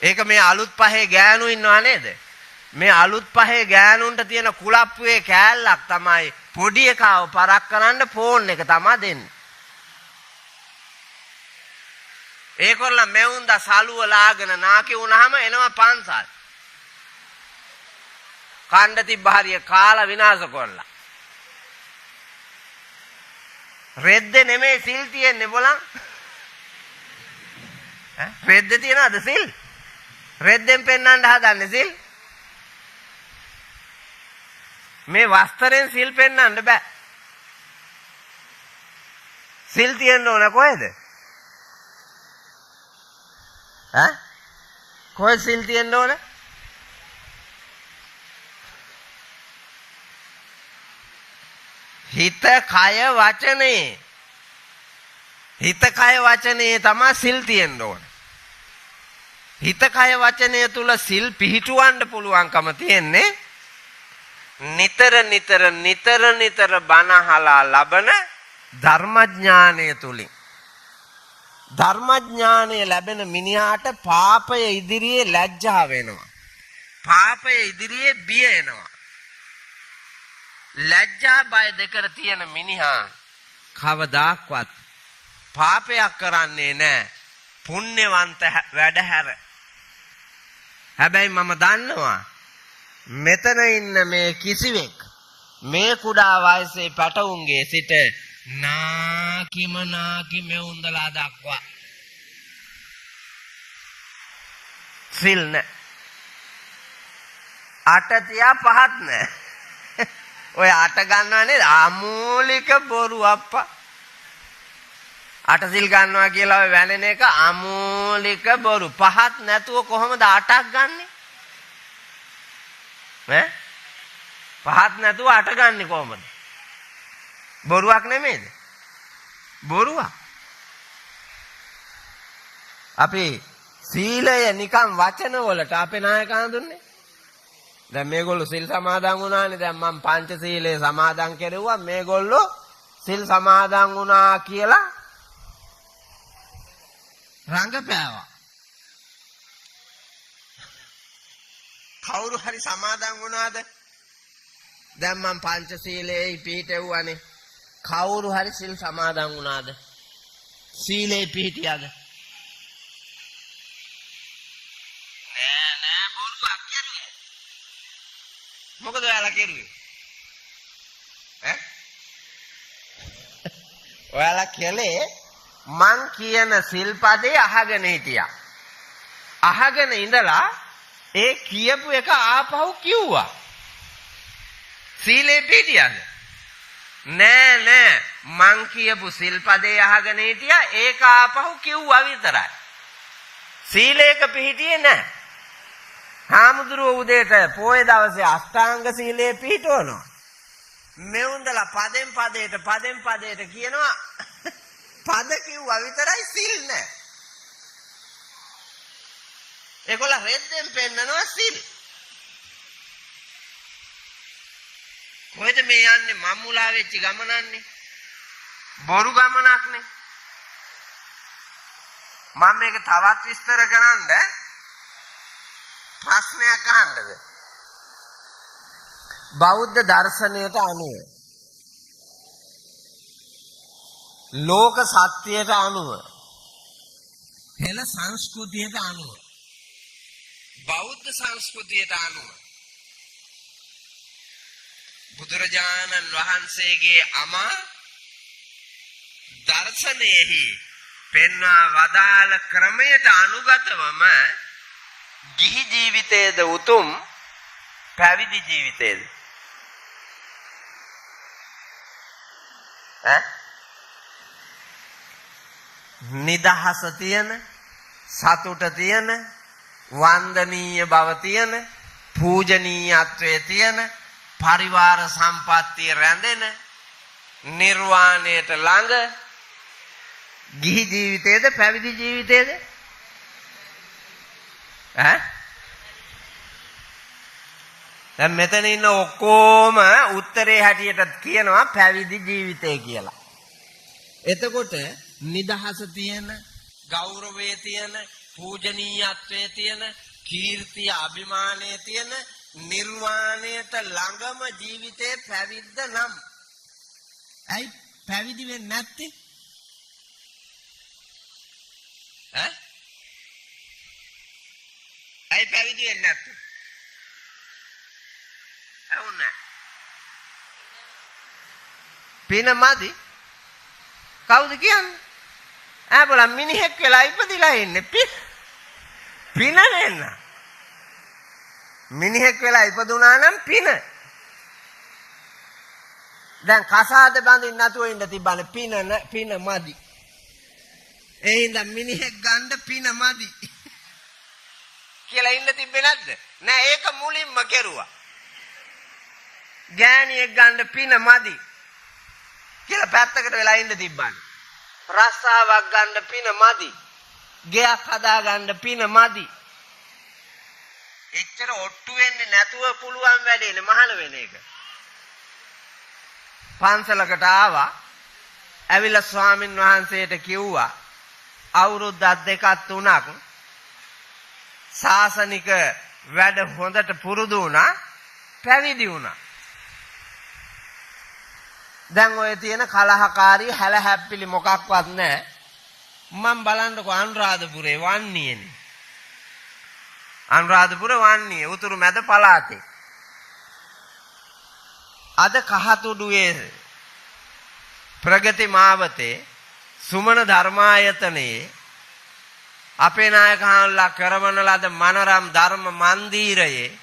ඒක මේ අලුත් පහේ ගෑනු ඉන්නව නේද? මේ අලුත් පහේ ගෑනුන්ට තියෙන කුලප්පුවේ කෑල්ලක් තමයි පොඩි එකව පරක් කරන්න ෆෝන් එක තමයි දෙන්නේ. ඒකොල්ල මෙවුන්ද සලුව ලාගෙන නාකි වුණාම එනවා පන්සල්. කණ්ඩ තිබ්බ හරිය කාලා විනාශ කරලා. රෙද්ද නෙමෙයි සිල් තියෙන්නේ බලන්න. රෙද්ද තියනද සිල්? රෙද්දෙන් පෙන්නන්න හදන්නේ සිල්. මේ වස්ත්‍රයෙන් සිල් පෙන්නන්න බෑ. සිල් තියෙන්න ඕන කොහෙද? කොහෙද සිල් තියෙන්න ඕන? හිත කය වචනේ. හිත කය වචනේ තමයි සිල් තියෙන්න ඕන. හිත කය වචනය තුල සිල් පිහිටුවන්න පුළුවන්කම තියෙන්නේ නිතර බණහලා ලබන ධර්මඥානය තුලින්. ධර්මඥානය ලැබෙන මිනිහාට පාපය ඉදිරියේ ලැජ්ජා වෙනවා. පාපය ඉදිරියේ බිය එනවා. ලැජ්ජා බය දෙකට තියෙන මිනිහා කවදාක්වත් පාපයක් කරන්නේ නැහැ. පුණ්‍යවන්ත වැඩ හැර. හැබැයි මම දන්නවා මෙතන ඉන්න මේ කිසිවෙක් මේ කුඩා වයසේ පැටවුන්ගේ සිට නාකි මෙවුන්දලා දක්වා සිල් නැහැ. අට තියා පහත් නැහැ. ඔය අට ගන්නවා නේද? අමූලික බොරු අප්පා. අට සිල් ගන්නවා කියලා ඔය වැනෙන එක අමූලික බොරු. පහත් නැතුව කොහොමද අටක් ගන්නෙ? පහත් නැතුව අට ගන්නෙ කොහොමද? බොරුවක් නෙමෙයිද? බොරුවක්. අපි සීලය නිකන් වචන වලට අපේ නායකයන් දුන්නේ. දැන් මේගොල්ලෝ සිල් සමාදන් වුණානේ. දැන් මම පංච සීලේ සමාදන් කෙරුවා. මේගොල්ලෝ සිල් සමාදන් වුණා කියලා රංගපෑවා. කවුරු හරි සමාදන් වුණාද? දැන් මම පංච සීලේ පිහිටෙව්වනේ. කවුරු හරි සිල් සමාදන් වුණාද? සීලේ පිහිටියාද? නෑ බොරුවක් කරුවේ. මොකද ඔයාලා කරුවේ? ඔයාලා කලේ මං කියන සිල්පදේ අහගෙන හිටියා. අහගෙන ඉඳලා ඒ කියපු එක ආපහු කිව්වා. සීලේ පිටියද? නෑ මං කියපු සිල්පදේ අහගෙන හිටියා. ඒක ආපහු කිව්වා විතරයි. සීලේක පිටියේ නෑ. හාමුදුරුවෝ උදේට පොයේ දවසේ අෂ්ටාංග සීලේ පිටවනවා. මෙවුන්දලා පදෙන් පදයට කියනවා. පද කිව්වා විතරයි සිල් නෑ. ඒගොල්ලෝ රෙද්දෙන් පෙන්නනවා සිල්. කොහෙද මේ යන්නේ? මම්මුලා වෙච්ච ගමනන්නේ. බොරු ගමනක්නේ. මම මේක තවත් විස්තර කරන්න ප්‍රශ්නයක් අහන්නද? බෞද්ධ දර්ශනයට අනුව ලෝක සත්‍යයට අනුව හෙළ සංස්කෘතියට අනුව බෞද්ධ සංස්කෘතියට අනුව බුදුරජාණන් වහන්සේගේ අමා දර්ශනයෙහි පෙන්වා වදාළ ක්‍රමයට අනුගතවම ගිහි ජීවිතයේද උතුම් පැවිදි ජීවිතයේද නිදහස තියෙන, සතුට තියෙන, වන්දනීය බව තියෙන, පූජනීයත්වයේ තියෙන, පරිවාර සම්පත්තිය රැඳෙන, නිර්වාණයට ළඟ ගිහි ජීවිතයේද පැවිදි ජීවිතයේද? දැන් මෙතන ඉන්න ඔක්කොම උත්තරේ හැටියට කියනවා පැවිදි ජීවිතය කියලා. එතකොට නිදහස තියෙන, ගෞරවය තියෙන, පූජනීයත්වයේ තියෙන කීර්තිය අභිමානයේ තියෙන නිර්වාණයට ළඟම ජීවිතේ පැවිද්ද නම් ඇයි පැවිදි වෙන්නේ නැත්තේ? ඇයි පැවිදි වෙන්නේ නැත්තේ? අවුනා පින මදි කවුද කියන්නේ? බලන්න මිනිහෙක් වෙලා ඉපදිලා ඉන්නේ පින නෙන්න. මිනිහෙක් වෙලා ඉපදුනා නම් පින. දැන් කසාද බඳින්න නැතුව ඉන්න තිබ්බනේ පින මදි. ඒ හින්දා මිනිහෙක් ගන්න පින මදි කියලා ඉන්න තිබ්බේ නැද්ද? නෑ ඒක මුලින්ම කෙරුවා. ගෑණියෙක් ගන්න පින මදි කියලා පැත්තකට වෙලා ඉන්න තිබ්බනේ. රස්සාවක් ගන්න පින මදි. ගෙයක් හදා ගන්න පින මදි. එච්චර ඔට්ටු වෙන්නේ නැතුව පුළුවන් වැඩේනේ මහාන වෙන එක. පන්සලකට ආවා. ඇවිල්ලා ස්වාමින් වහන්සේට කිව්වා අවුරුද්දක් දෙකක් තුනක් සාසනික වැඩ හොඳට පුරුදු වුණා, පැවිදි වුණා. දැන් ඔය තියෙන කලහකාරී හැල හැප්පිලි මොකක්වත් නැහැ. මම බලන්නකො අනුරාධපුරේ වන්නේනේ. අනුරාධපුර වන්නේ උතුරු මැද පළාතේ. අද කහතුඩුවේ ප්‍රගති මාවතේ සුමන ධර්මායතනයේ අපේ නායක හාමුදුරුවෝ කරවන ලද මනරම් ධර්ම මන්දිරයේ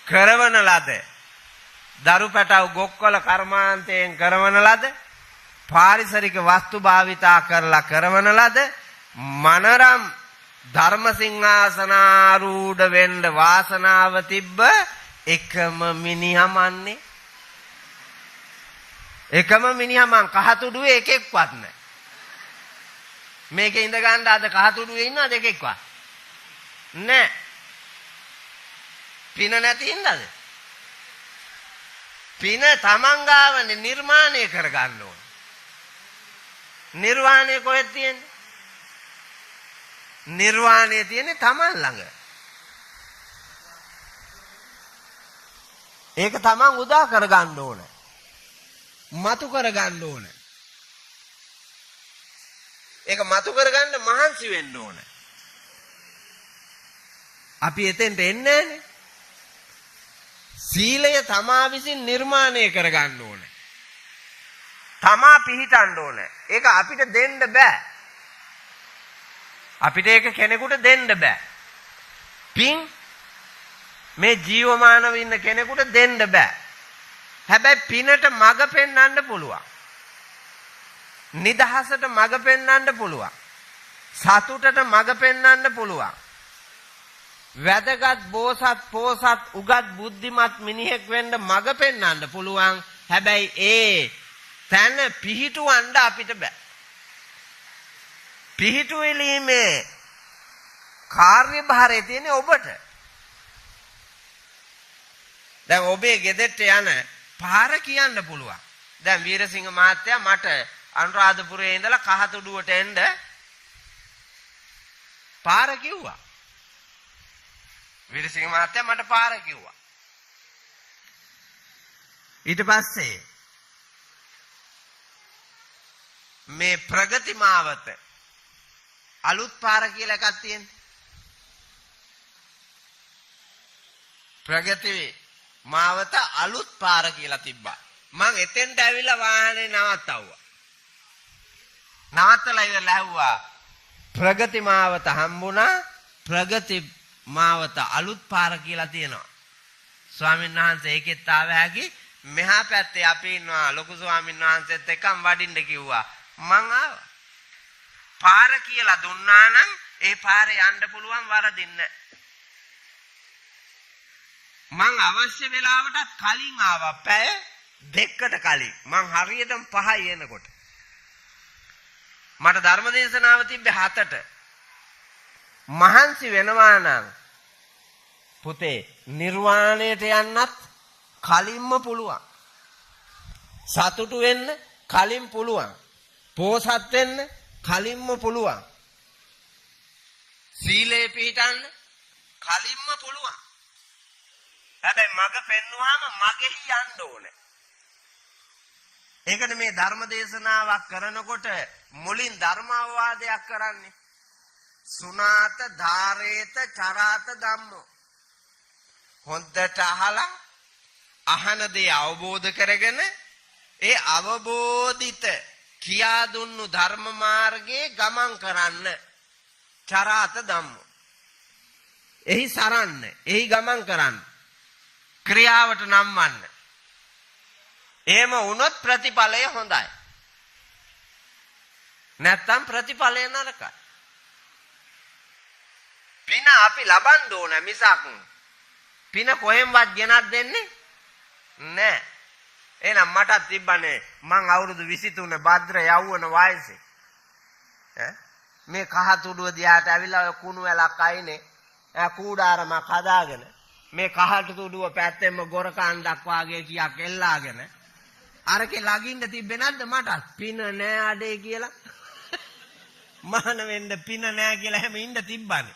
කරවන ලද දරුපැටව ගොක්කොල කර්මාන්තයෙන් කරවන ලද පාරිසරික වස්තු භාවිතා කරලා කරවන ලද මනරම් ධර්ම සිංහාසනාරූඪ වෙන්න වාසනාව තිබ්බ එකම මිනිහමන්නේ. එකම මිනිහමන් කහතුඩුවේ එකෙක්වත් නැහැ. මේකේ ඉඳ ගන්න අද කහතුඩුවේ ඉන්නවද එකෙක්වත්? නැහැ. පින නැති ඉන්නද? පින තමන් ගාවනේ නිර්මාණය කරගන්න ඕන. නිර්වාණය කොහෙද තියෙන්නේ? නිර්වාණය තියෙන්නේ තමන් ළඟ. ඒක තමන් උදා කරගන්න ඕන. මතු කරගන්න ඕන. ඒක මතු කරගන්න මහන්සි වෙන්න ඕන. අපි එතෙන්ට එන්නේ නැහනේ. සීලය තමා විසින් නිර්මාණය කරගන්න ඕන. තමා පිහිටන්න ඕන. ඒක අපිට දෙන්න බෑ. අපිට ඒක කෙනෙකුට දෙන්න බෑ. පින් මේ ජීවමානව ඉන්න කෙනෙකුට දෙන්න බෑ. හැබැයි පිනට මඟ පෙන්වන්න පුළුවන්. නිදහසට මඟ පෙන්වන්න පුළුවන්. සතුටට මඟ පෙන්වන්න පුළුවන්. වැදගත් බෝසත් පෝසත් උගත් බුද්ධිමත් මිනිහෙක් වෙන්න මඟ පෙන්වන්න පුළුවන්. හැබැයි ඒ තන පිහිටුවන්න අපිට බෑ. පිහිටුවීමේ කාර්යභාරය තියෙන්නේ ඔබට. දැන් ඔබේ ගෙදරට යන පාර කියන්න පුළුවන්. දැන් වීරසිංහ මහත්තයා මට අනුරාධපුරයේ ඉඳලා කහතුඩුවට එන්න පාර කිව්වා. වීරසිංහ මහත්තයා මට පාර කිව්වා. ඊට පස්සේ මේ ප්‍රගති මාවත අලුත් පාර කියලා එකක් තියෙනවා. ප්‍රගති මාවත අලුත් පාර කියලා තිබ්බා. මං එතෙන්ට ඇවිල්ලා වාහනේ නවත්තවුවා. නවත්තලා ඉවරලා ඇහුවා ප්‍රගති මාවත හම්බුණා. ප්‍රගති මාවත අලුත් පාර කියලා තියෙනවා. ස්වාමීන් වහන්සේ ඒකෙත් ආව හැකි. මෙහා පැත්තේ අපි ඉන්නවා ලොකු ස්වාමීන් වහන්සේත් එක්කම වඩින්න කිව්වා. මං ආවා. පාර කියලා දුන්නා නම් ඒ පාරේ යන්න පුළුවන් වරදින්න. මං අවශ්‍ය වෙලාවට කලින් ආවා. පැය දෙකකට කලින්. මං හරියටම 5යි එනකොට. මට ධර්ම දේශනාව තිබ්බේ 7ට. මහන්සි වෙනවා නම් පුතේ නිර්වාණයට යන්නත් කලින්ම පුළුවන්. සතුටු වෙන්න කලින් පුළුවන්. පෝසත් වෙන්න කලින්ම පුළුවන්. සීලේ පිහිටන්න කලින්ම පුළුවන්. හැබැයි මග පෙන්නුවාම මගෙහි යන්න ඕනේ. ඒකට මේ ධර්ම දේශනාවක් කරනකොට මුලින් ධර්ම අවවාදයක් කරන්නේ. සුනාත ධාරේත චරාත ධම්මෝ. හොඳට අහලා අහන දේ අවබෝධ කරගෙන ඒ අවබෝධිත කියා දුන්නු ධර්ම මාර්ගයේ ගමන් කරන්න. චරාත ධම්මෝ. එහි සරන්න, එහි ගමන් කරන්න. ක්‍රියාවට නම්වන්න. එහෙම වුණොත් ප්‍රතිඵලය හොඳයි. නැත්තම් ප්‍රතිඵලය නරකයි. පින අපි ලබන්න ඕන මිසක් පින කොහෙන්වත් ගෙනත් දෙන්නේ නැහැ. එහෙනම් මටත් තිබ්බනේ මං අවුරුදු 23 භද්‍ර යවුවන වයසේ. මේ කහතුඩුව දිහාට ඇවිල්ලා ඔය කුණු වැලක් අයිනේ කූඩාරමක් හදාගෙන මේ කහතුඩුව පැත්තෙම ගොරකණ්ඩක් වාගේ කියක් එල්ලාගෙන අරකේ ළඟින්ද තිබ්බේ නැද්ද මටත් පින නෑ අඩේ කියලා. මහාන වෙන්න පින නෑ කියලා හැම ඉන්න තිබ්බනේ.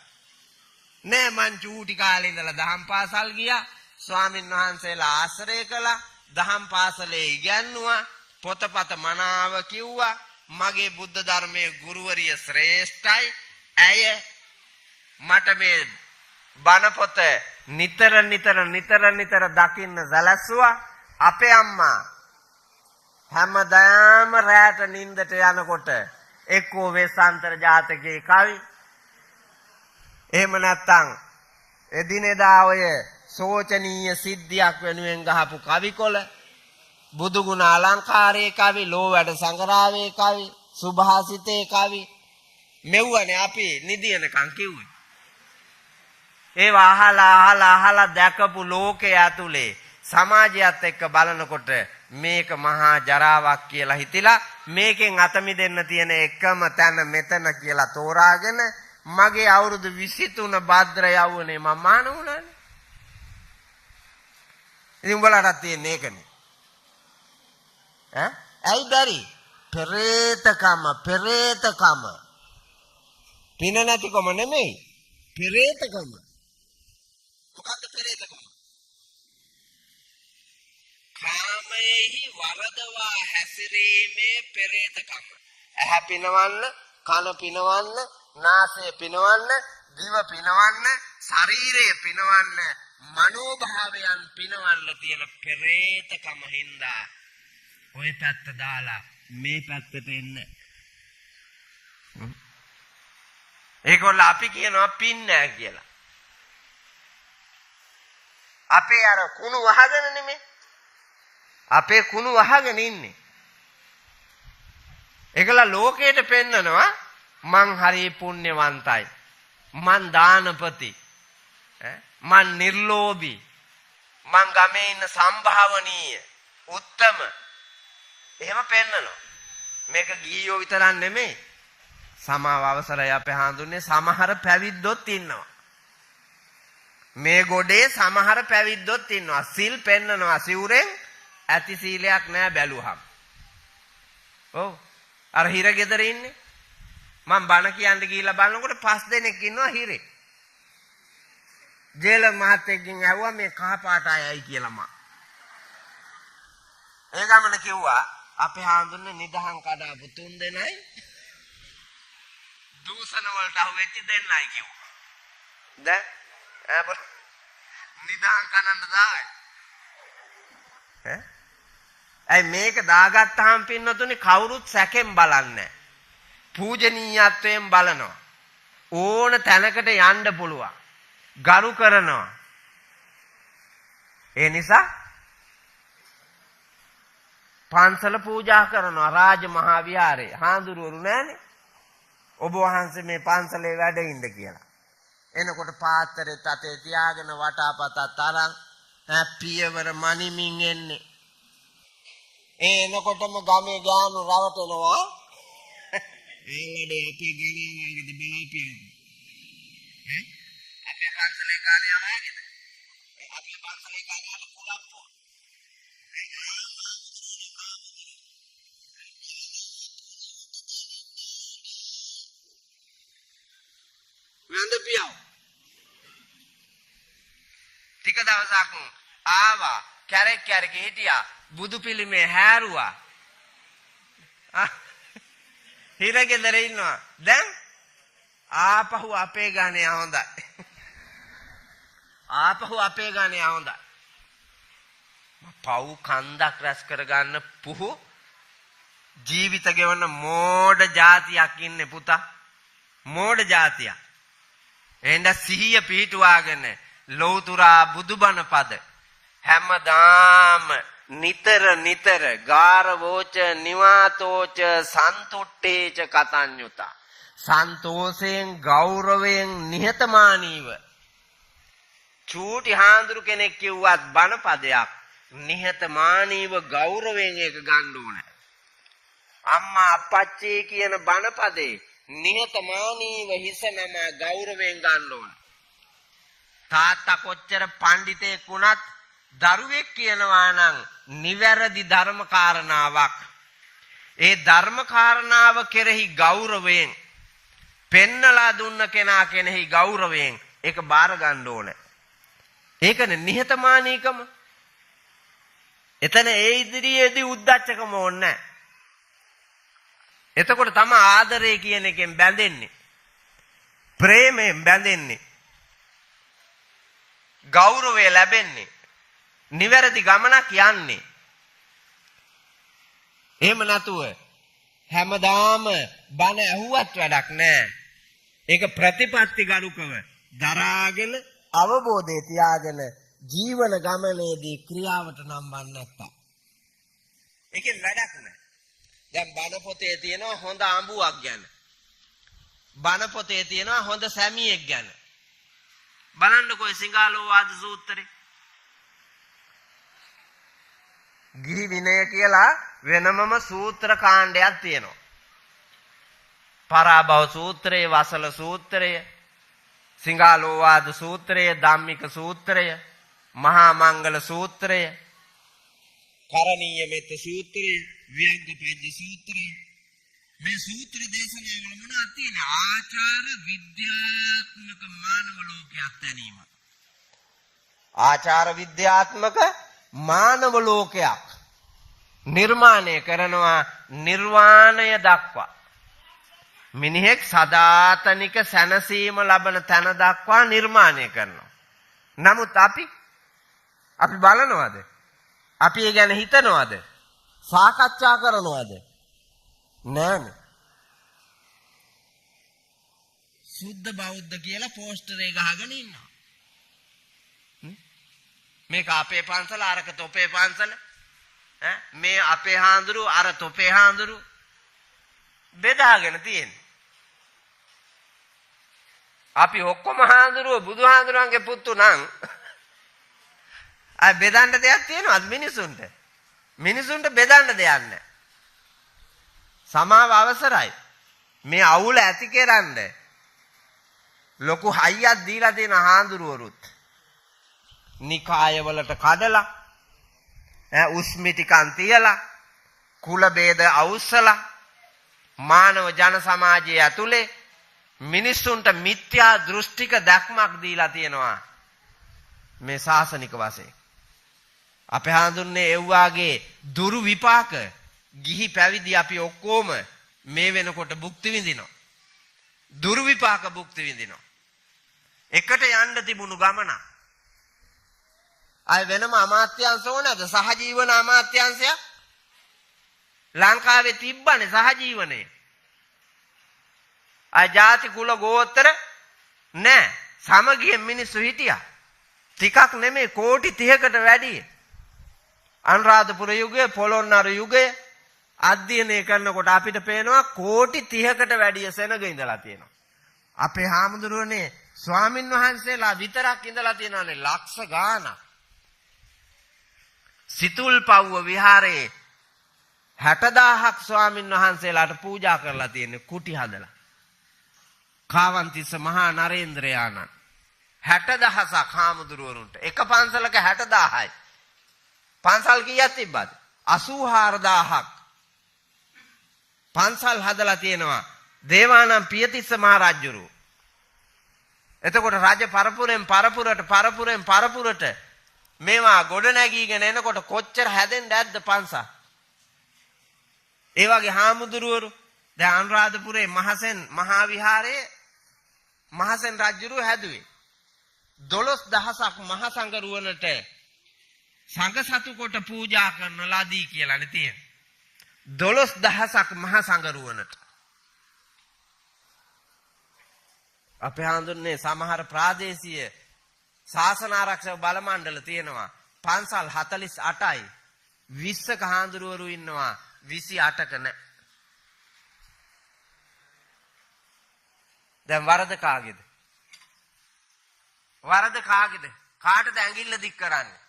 නෑ මං චූටි කාලේ ඉඳලා දහම් පාසල් ගියා. ස්වාමින් වහන්සේලා ආශ්‍රය කළා. දහම් පාසලේ ඉගැන්නුවා. පොතපත මනාව කිව්වා. මගේ බුද්ධ ධර්මයේ ගුරුවරිය ශ්‍රේෂ්ඨයි. ඇය මට මේ බණ පොත නිතර දකින්න සැලැස්සුවා. අපේ අම්මා හැමදාම රැට නින්දට යනකොට එක්කෝ වෙස්සන්තර ජාතකයේ කවි එහෙම නැත්තම් එදිනෙදා ඔය සෝචනීය සිද්ධියක් වෙනුවෙන් ගහපු කවිකොළ බුදුගුණ අලංකාරයේ කවි ලෝ වැඩ සංග්‍රහයේ කවි සුභාසිතේ කවි මෙව්වනේ අපි නිදියනකම් කිව්වේ. ඒවා අහලා දැකපු ලෝකයේ ඇතුලේ සමාජයත් එක්ක බලනකොට මේක මහා ජරාවක් කියලා හිතිලා මේකෙන් අත මිදෙන්න තියෙන එකම තැන මෙතන කියලා තෝරාගෙන මගේ අවුරුදු 23 භද්‍ර යවුනේ මම මාන වුණානේ. ඉතින් උඹලටත් තියෙන ඒකනේ. ඇයි බැරි? පෙරේතකම. පින නැතිකම නෙමෙයි. පෙරේතකම. මොකක්ද පෙරේතකම? කාමයේහි වරදවා හැසිරීමේ පෙරේතකම. ඇහැ පිනවන්න, කන පිනවන්න, නාසය පිනවන්න, දිව පිනවන්න, ශරීරය පිනවන්න, මනෝභාවයන් පිනවන්න තියෙන පෙරේතකම හින්දා ඔය පැත්ත දාලා මේ පැත්තට එන්න. ඒගොල්ලෝ අපි කියනවා පින් නැහැ කියලා. අපේ අර කුණු වහගෙන නෙමෙයි. අපේ කුණු වහගෙන ඉන්නේ. ඒකලා ලෝකයට පෙන්නනවා මං හරි පුණ්‍යවන්තයි. මං දානපති. මං නිර්ලෝභී. මං ගමේ ඉන්න සම්භාවනීය. උත්තම. එහෙම පෙන්නනවා. මේක ගියෝ විතරක් නෙමෙයි. සමාව අවසරය අපේ හඳුන්නේ සමහර පැවිද්දොත් ඉන්නවා. මේ ගොඩේ සමහර පැවිද්දොත් ඉන්නවා. සිල් පෙන්නනවා සිවුරෙන් ඇති සීලයක් නෑ බැලුවහම. ඔව්. අර හිර ගෙදර ඉන්නේ. මම බණ කියන්න ගිහිල්ලා බලනකොට 5 දෙනෙක් ඉන්නවා හිරේ. ජේල මහත්තයෙක්ගෙන් ඇහුවා මේ කහපාට අයයි කියලා මම. ඒ ගමන කිව්වා අපේ හාමුදුරනේ නිදහන් කඩාපු 3 දෙනයි දූෂණ වලට අහුවෙච්ච දෙන්නයි කිව්වා. දැන් නිදහන් කනන්න දායි. ඇයි මේක දාගත්තාම පින්නතුනේ කවුරුත් සැකෙන් බලන්නේ. පූජනීයත්වයෙන් බලනවා. ඕන තැනකට යන්න පුළුවන්. ගරු කරනවා. ඒ නිසා පන්සල පූජා කරනවා රාජ මහා විහාරේ. හාමුදුරුවරු නෑනේ. ඔබ වහන්සේ මේ පන්සලේ වැඩ ඉන්න කියලා. එනකොට පාත්‍රේ තතේ තියාගෙන වටාපතත් අරන් පියවර මනිමින් එන්නේ. එනකොටම ගමේ ගානු රවටනවා. ඒ වැඩේ අපි ගමේගෙද බලාපියන්. අපේ පන්සලේ කාර්යය වගේද? අපේ පන්සලේ කාර්යය කුලප්පෝ. වැඳ පියව. ටික දවසක් ආවා කැරක් හිටියා බුදු පිළිමේ හැරුවා. හිරගෙදර ඉන්නවා. දැන් ආපහු අපේ ගානේ හොඳයි. ආපහු අපේ ගානේ හොඳයි. පව් කන්දක් රැස් කරගන්න පුහු ජීවිත ගෙවන්න මෝඩ જાතියක් ඉන්නේ පුතා. මෝඩ જાතියක්. එහෙනම් සිහිය පිහිටුවාගෙන ලෞතුරා බුදුබණ පද හැමදාම නිතර ගාරවෝච නිවාතෝච සන්තුට්ඨේච කතඤ්ඤුතා සන්තෝෂයෙන් ගෞරවයෙන් නිහතමානීව චූටි හාඳුරු කෙනෙක් කිව්වත් බණ පදයක් නිහතමානීව ගෞරවයෙන් ඒක ගන්න ඕනේ. අම්මා අප්පච්චි කියන බණ පදේ නිහතමානීව හිස නම ගෞරවයෙන් ගන්න ඕනේ. තාත්තා කොච්චර පඬිතෙක් වුණත් දරුවෙක් කියනවා නම් නිවැරදි ධර්ම කාරණාවක් ඒ ධර්ම කාරණාව කෙරෙහි ගෞරවයෙන් පෙන්නලා දුන්න කෙනා කෙනෙහි ගෞරවයෙන් ඒක බාර ගන්න ඕනේ. ඒකනේ නිහතමානීකම. එතන ඒ ඉදිරියේදී උද්දච්චකම ඕනේ නැහැ. එතකොට තමයි ආදරය කියන එකෙන් බැඳෙන්නේ. ප්‍රේමයෙන් බැඳෙන්නේ. ගෞරවය ලැබෙන්නේ. නිවැරදි ගමනක් යන්නේ. එහෙම නැතුව හැමදාම බණ ඇහුවත් වැඩක් නැහැ. ඒක ප්‍රතිපත්ති ගරුකව දරාගෙන අවබෝධය තියාගෙන ජීවන ගමනේදී ක්‍රියාවට නම්බන්න නැත්තම් ඒකෙන් වැඩක් නැහැ. දැන් බණ පොතේ තියෙනවා හොඳ අඹුවක් ගැන. බණ පොතේ තියෙනවා හොඳ සැමියෙක් ගැන. බලන්නකෝ සිංහලෝවාද සූත්‍රේ. ගිහි විනය කියලා වෙනමම සූත්‍ර කාණ්ඩයක් තියෙනවා. පරාභව සූත්‍රය, වසල සූත්‍රය, සිංහලෝවාද සූත්‍රය, ධම්මික සූත්‍රය, මහා මංගල සූත්‍රය, කරණීය මෙත්ත සූත්‍රය, ව්‍යංගපඤ්ඤ සූත්‍රය. මේ සූත්‍ර දේශනාවල මොනවද තියෙන්නේ? ආචාර විද්‍යාත්මක මානව ලෝකයක් දැනීම. ආචාර විද්‍යාත්මක මානව ලෝකයක් නිර්මාණය කරනවා නිර්වාණය දක්වා. මිනිහෙක් සදාතනික සැනසීම ලබන තැන දක්වා නිර්මාණය කරනවා. නමුත් අපි බලනවද? අපි ඒ ගැන හිතනවද? සාකච්ඡා කරනවද? නෑනේ. සුද්ධ බෞද්ධ කියලා පෝස්ටරේ ගහගෙන ඉන්නවා. මේක අපේ පන්සල, අරක තොපේ පන්සල. මේ අපේ හාඳුරු, අර තොපේ හාඳුරු බෙදාගෙන තියෙන්නේ. අපි ඔක්කොම හාඳුරුව බුදුහාඳුරන්ගේ පුතු නම් අය බෙදන්න දෙයක් තියෙනවද මිනිසුන්ට? මිනිසුන්ට බෙදන්න දෙයක් නැහැ. සමාව අවසරයි. මේ අවුල ඇති කරන්න ලොකු හයියක් දීලා තියෙන හාඳුරුවරුත් නිකායවලට කඩලා උස්මිතිකන් තියලා කුල ભેද අවුස්සලා මානව ජන සමාජය ඇතුලේ මිනිස්සුන්ට මිත්‍යා දෘෂ්ටික දැක්මක් දීලා තියෙනවා මේ ශාසනික වශයෙන්. අපේ හඳුන්නේ ඒ වාගේ දුරු විපාක ගිහි පැවිදි අපි ඔක්කොම මේ වෙනකොට භුක්ති විඳිනවා. දුරු විපාක භුක්ති විඳිනවා. එකට යන්න තිබුණු ගමන. අය වෙනම අමාත්‍යාංශ ඕනද? සහජීවන අමාත්‍යාංශය ලංකාවේ තිබ්බනේ සහජීවනයේ. අය ಜಾති කුල ගෝත්‍ර නෑ. සමගියෙන් මිනිස්සු හිටියා. ටිකක් නෙමෙයි කෝටි 30කට වැඩි. අනුරාධපුර යුගයේ, පොළොන්නරු යුගයේ අධ්‍යයනය කරනකොට අපිට පේනවා කෝටි 30කට වැඩි සෙනග ඉඳලා තියෙනවා. අපේ හාමුදුරුවනේ ස්වාමින් වහන්සේලා විතරක් ඉඳලා තියෙනවානේ ලක්ෂ ගාණක්. සිතුල්පව්ව විහාරයේ 60000ක් ස්වාමින් වහන්සේලාට පූජා කරලා තියෙන්නේ කුටි හදලා. කාවන්තිස්ස මහා නරේන්ද්‍රයාණන් 60000ක් හාමුදුරුවරුන්ට එක පන්සලක 60000යි. පන්සල් කීයක් තිබ්බද? 84000ක්. පන්සල් හදලා තියෙනවා දේවානම් පියතිස්ස මහ රජුරු. එතකොට රජ පරපුරට මේවා ගොඩ නැගීගෙන එනකොට කොච්චර හැදෙන්න ඇද්ද පන්සල්. ඒ වගේ හාමුදුරුවරු දැන් අනුරාධපුරේ මහසෙන් මහා විහාරයේ මහසෙන් රජුරු හැදුවේ 12000ක් මහ සංඝරුවනට සංඝ සතු කොට පූජා කරන ලදී කියලානේ තියෙන්නේ. 12000ක් මහ සංඝරුවනට. අපේ හඳුන්නේ සමහර ප්‍රාදේශීය ශාසන ආරක්ෂක බල මණ්ඩල තියෙනවා. පන්සල් 48යි. 20ක හාමුදුරුවරු ඉන්නවා 28ක නැහැ. දැන් වරද කාගේද? වරද කාගේද? කාටද ඇඟිල්ල දික් කරන්නේ?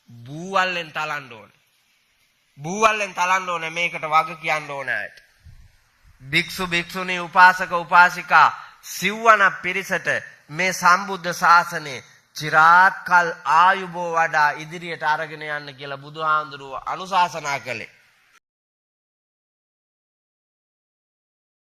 බූවල්ෙන් තලන්න ඕනේ. බූවල්ෙන් තලන්න ඕනේ මේකට වග කියන්න ඕනේ. භික්ෂු භික්ෂුණී උපාසක උපාසිකා සිව්වන පිරිසට මේ සම්බුද්ධ ශාසනය චිරාත් කල් ආයුබෝ වඩා ඉදිරියට අරගෙන යන්න කියලා බුදුහාඳුරුව අනුශාසනා කළේ.